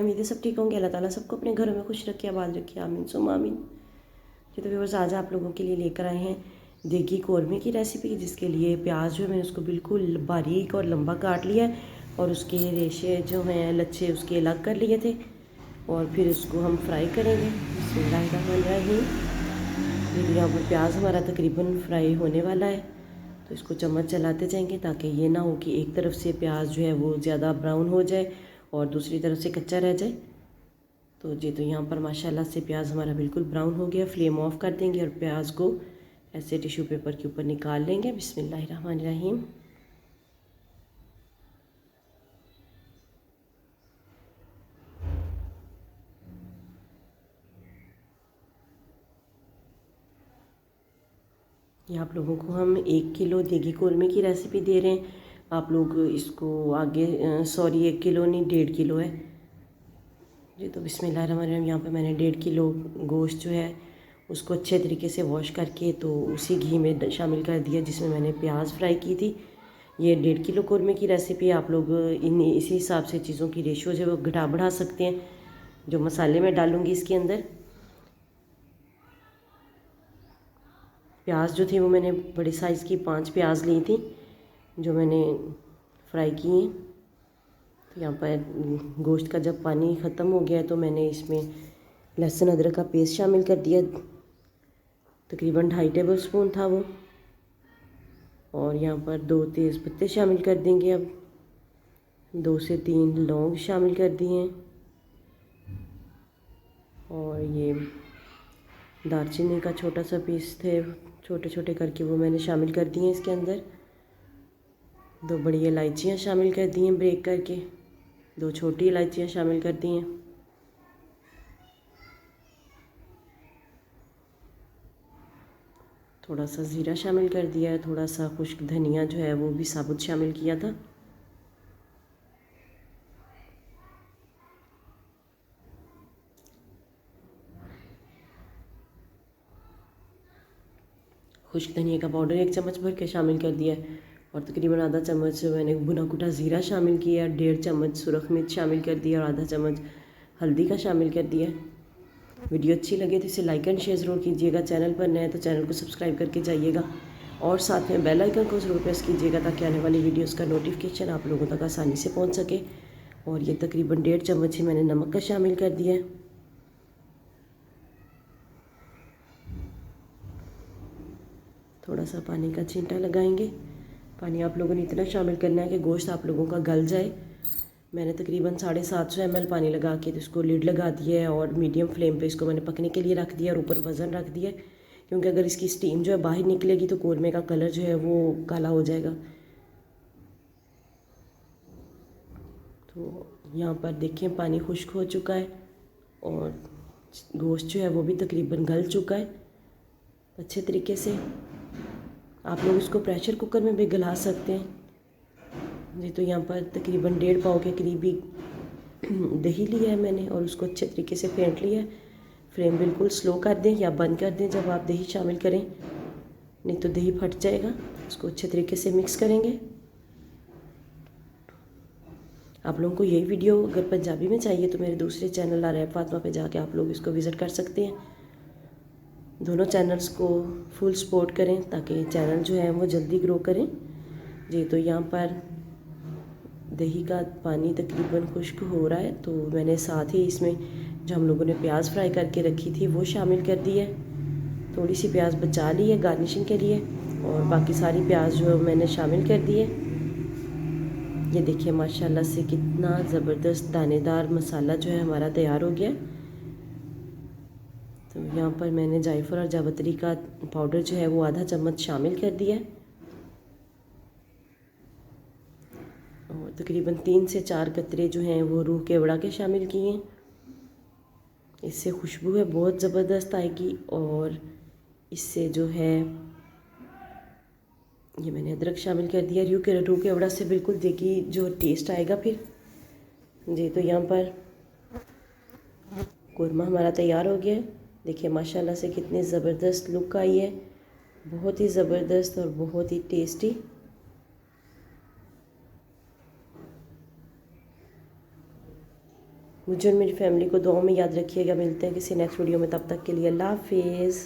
उम्मीद है सब ठीक होंगे। अल्लाह ताला सबको अपने घरों में खुश रखे, आबाद रखे, आमीन सुम आमीन। जी तो व्यूअर्स, आज आप लोगों के लिए लेकर आए हैं देगी कौरमे की रेसिपी, जिसके लिए प्याज जो है मैंने उसको बिल्कुल बारीक और लंबा काट लिया है और उसके रेशे जो हैं लच्छे उसके अलग कर लिए थे और फिर उसको हम फ्राई करेंगे। बिस्मिल्लाहिर्रहमानिर्रहीम। ये यहाँ पर प्याज हमारा तकरीबन फ्राई होने वाला है, तो इसको चम्मच चलाते जाएंगे ताकि ये ना हो कि एक तरफ से प्याज जो है वो ज़्यादा ब्राउन हो जाए और दूसरी तरफ से कच्चा रह जाए। तो जी तो यहाँ पर माशाल्लाह से प्याज हमारा बिल्कुल ब्राउन हो गया। फ्लेम ऑफ कर देंगे और प्याज को ऐसे टिश्यू पेपर के ऊपर निकाल लेंगे। बिस्मिल्लाहिर्रहमानिर्रहीम। ये आप लोगों को हम 1 किलो देगी कौरमे की रेसिपी दे रहे हैं। आप लोग इसको आगे 1 किलो नहीं 1.5 किलो है जी। तो बिस्मिल्लाहिर्रहमानिर्रहीम। यहाँ पे मैंने 1.5 किलो गोश्त जो है उसको अच्छे तरीके से वॉश करके तो उसी घी में शामिल कर दिया जिसमें मैंने प्याज फ्राई की थी। ये 1.5 किलो कौरमे की रेसिपी। आप लोग इसी हिसाब से चीज़ों की रेशो जो है वो घटा बढ़ा सकते हैं। जो मसाले मैं डालूँगी इसके अंदर, प्याज जो थी वो मैंने बड़ी साइज़ की 5 प्याज ली थी जो मैंने फ्राई की हैं। तो यहाँ पर गोश्त का जब पानी ख़त्म हो गया तो मैंने इसमें लहसुन अदरक का पेस्ट शामिल कर दिया, तकरीबन 2.5 टेबल स्पून था वो। और यहाँ पर 2 तेज़ पत्ते शामिल कर देंगे। अब 2 से 3 लौंग शामिल कर दिए और ये दालचीनी का छोटा सा पीस थे, छोटे छोटे करके वो मैंने शामिल कर दिए इसके अंदर। 2 बड़ी इलायचियाँ शामिल कर दी हैं ब्रेक करके, 2 छोटी इलायचियाँ शामिल कर दी हैं। थोड़ा सा ज़ीरा शामिल कर दिया है, थोड़ा सा खुश्क धनिया जो है वो भी साबुत शामिल किया था। खुश्क धनिया का पाउडर 1 चम्मच भर के शामिल कर दिया है और तकरीबन आधा चम्मच मैंने भुना कुटा ज़ीरा शामिल किया, 1.5 चम्मच सुरख मिर्च शामिल कर दिया और आधा चम्मच हल्दी का शामिल कर दिया। वीडियो अच्छी लगे तो इसे लाइक एंड शेयर ज़रूर कीजिएगा। चैनल पर नए तो चैनल को सब्सक्राइब करके जाइएगा और साथ में बेल आइकन को ज़रूर प्रेस कीजिएगा ताकि आने वाली वीडियोस का नोटिफिकेशन आप लोगों तक आसानी से पहुंच सके। और ये तकरीबन 1.5 चम्मच ही मैंने नमक का शामिल कर दिया है। थोड़ा सा पानी का छींटा लगाएंगे। पानी आप लोगों ने इतना शामिल करना है कि गोश्त आप लोगों का गल जाए। मैंने तकरीबन 750 ml पानी लगा के तो इसको लिड लगा दिया है और मीडियम फ्लेम पे इसको मैंने पकने के लिए रख दिया और ऊपर वज़न रख दिया, क्योंकि अगर इसकी स्टीम जो है बाहर निकलेगी तो कौरमे का कलर जो है वो काला हो जाएगा। तो यहाँ पर देखें पानी खुश्क हो चुका है और गोश्त जो है वो भी तकरीबन गल चुका है अच्छे तरीके से। आप लोग इसको प्रेशर कुकर में भी गला सकते हैं जी। तो यहाँ पर तकरीबन 1.5 पाव के करीब ही दही लिया है मैंने और उसको अच्छे तरीके से फेंट लिया है। फ्लेम बिल्कुल स्लो कर दें या बंद कर दें जब आप दही शामिल करें, नहीं तो दही फट जाएगा। इसको अच्छे तरीके से मिक्स करेंगे। आप लोगों को यही वीडियो अगर पंजाबी में चाहिए तो मेरे दूसरे चैनल आरैब फातिमा पे जाके आप लोग इसको विज़िट कर सकते हैं। दोनों चैनल्स को फुल सपोर्ट करें ताकि चैनल जो है वो जल्दी ग्रो करें जी। तो यहाँ पर दही का पानी तकरीबन खुश्क हो रहा है तो मैंने साथ ही इसमें जो हम लोगों ने प्याज फ्राई करके रखी थी वो शामिल कर दी है। थोड़ी सी प्याज बचा ली है गार्निशिंग के लिए और बाकी सारी प्याज जो मैंने शामिल कर दी है। ये देखिए माशाल्लाह से कितना ज़बरदस्त दानेदार मसाला जो है हमारा तैयार हो गया। तो यहाँ पर मैंने जायफल और जावित्री का पाउडर जो है वो आधा चम्मच शामिल कर दिया है और तकरीबन 3 से 4 कतरे जो हैं वो रूह के वड़ा के शामिल किए हैं। इससे खुशबू है बहुत ज़बरदस्त आएगी और इससे जो है ये मैंने अदरक शामिल कर दिया। रूह के वड़ा से बिल्कुल देखिए जो टेस्ट आएगा फिर जी। तो यहाँ पर कौरमा हमारा तैयार हो गया है। देखिए माशाल्लाह से कितनी ज़बरदस्त लुक आई है, बहुत ही ज़बरदस्त और बहुत ही टेस्टी। मुझे और मेरी फैमिली को दुआओं में याद रखिएगा। मिलते हैं किसी नेक्स्ट वीडियो में, तब तक के लिए अल्लाह हाफिज़।